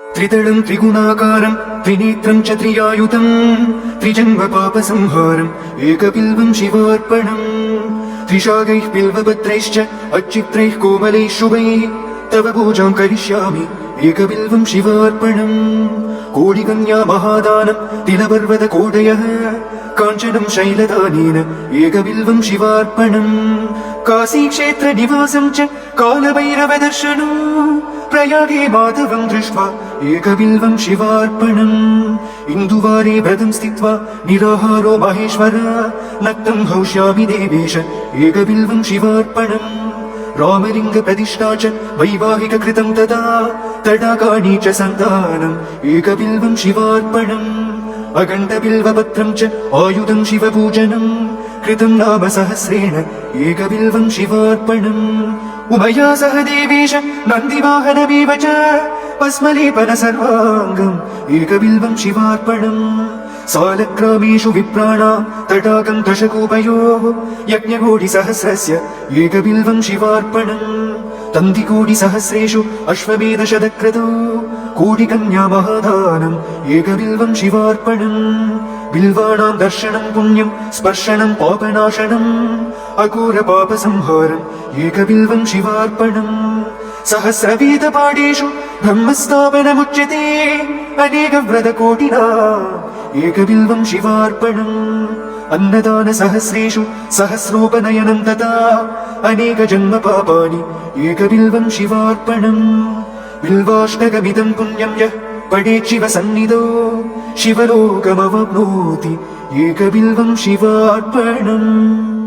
त्रिदलं त्रिगुणाकारं त्रिनेत्रं च त्रियायुधं त्रिजन्म पापसंहारम् एकबिल्वं शिवार्पणम् त्रिशागैः बिल्वपत्रैश्च अच्छित्रैः कोमलैः शुभैः तव पूजां करिष्यामि एकबिल्वं शिवार्पणम् कोटिकन्या महादानं तिलपर्वतकोटयः काञ्चनं शैलदानेन एकबिल्वं शिवार्पणम् काशीक्षेत्रनिवासं च कालभैरवदर्शनम् प्रयागे माधवं दृष्ट्वा एकबिल्वं शिवार्पणम् इन्दुवारे व्रतं स्थित्वा निराहारो माहेश्वर नक्तं हौष्यामि देवेश एकबिल्वं शिवार्पणम् रामलिङ्गप्रतिष्ठा च वैवाहिककृतं तदा तडागानि च सन्तानम् एकबिल्वं शिवार्पणम् अगण्डबिल्वपत्रं च आयुधं शिवपूजनम् कृतं नाम सहस्रेण एकबिल्वं शिवार्पणम् उभया सह देवेश नन्दिवाहनमेव च भस्मलेपन सर्वाङ्गम् एकबिल्वं शिवार्पणम् सालग्रामेषु विप्राणां तडागं दशकूपयोः यज्ञकोटिसहस्रस्य एकबिल्वं शिवार्पणम् तन्तिकोटिसहस्रेषु अश्वमेधशतक्रतौ कोटिकन्या महादानम् एकबिल्वं शिवार्पणम् बिल्वाणां दर्शनं पुण्यं स्पर्शनं पापनाशनम् अघोरपापसंहारम् एकबिल्वं शिवार्पणम् सहस्रवेदपाठेषु ब्रह्मस्थापनमुच्यते अनेकव्रतकोटिना एकबिल्वं शिवार्पणम् अन्नदानसहस्रेषु सहस्रोपनयनं तथा अनेकजन्मपापानि एकबिल्वं शिवार्पणम् बिल्वाष्टकमिदं पुण्यं यः पठेत् शिवसन्निधौ शिवलोकमवाप्नोति एकबिल्वं शिवार्पणम्।